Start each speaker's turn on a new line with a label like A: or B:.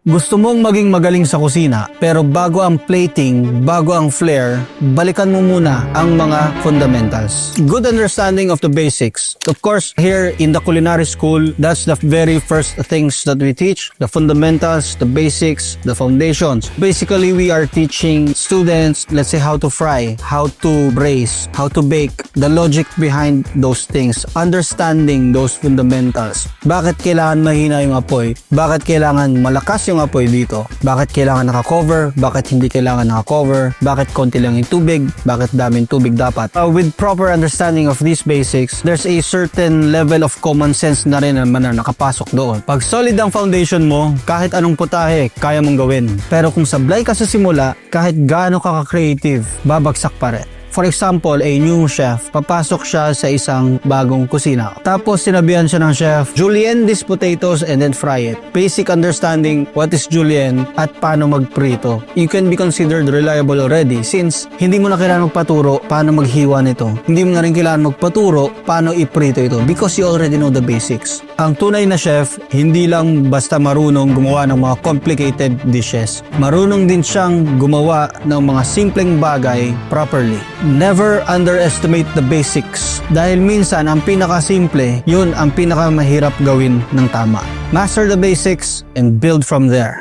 A: Gusto mong maging magaling sa kusina, pero bago ang plating, bago ang flair, balikan mo muna ang mga fundamentals. Good understanding of the basics. Of course, here in the culinary school, that's the very first things that we teach. The fundamentals, the basics, the foundations. Basically, we are teaching students, let's say, how to fry, how to braise, how to bake, the logic behind those things, understanding those fundamentals. Bakit kailangan mahina yung apoy? Bakit kailangan malakas yung apoy dito? Bakit kailangan naka-cover? Bakit hindi kailangan naka-cover? Bakit konti lang yung tubig? Bakit daming tubig dapat? With proper understanding of these basics, there's a certain level of common sense na rin naman na nakapasok doon. Pag solid ang foundation mo, kahit anong putahe, kaya mong gawin. Pero kung sablay ka sa simula, kahit gaano ka ka-creative, babagsak pa rin. For example, a new chef, papasok siya sa isang bagong kusina. Tapos sinabihan siya ng chef, julienne these potatoes and then fry it. Basic understanding what is julienne at paano magprito. You can be considered reliable already since hindi mo na kailangan magpaturo paano maghiwa nito. Hindi mo na rin kailangan magpaturo paano iprito ito because you already know the basics. Ang tunay na chef, hindi lang basta marunong gumawa ng mga complicated dishes. Marunong din siyang gumawa ng mga simpleng bagay properly. Never underestimate the basics. Dahil minsan, ang pinakasimple, yun ang pinakamahirap gawin ng tama. Master the basics and build from there.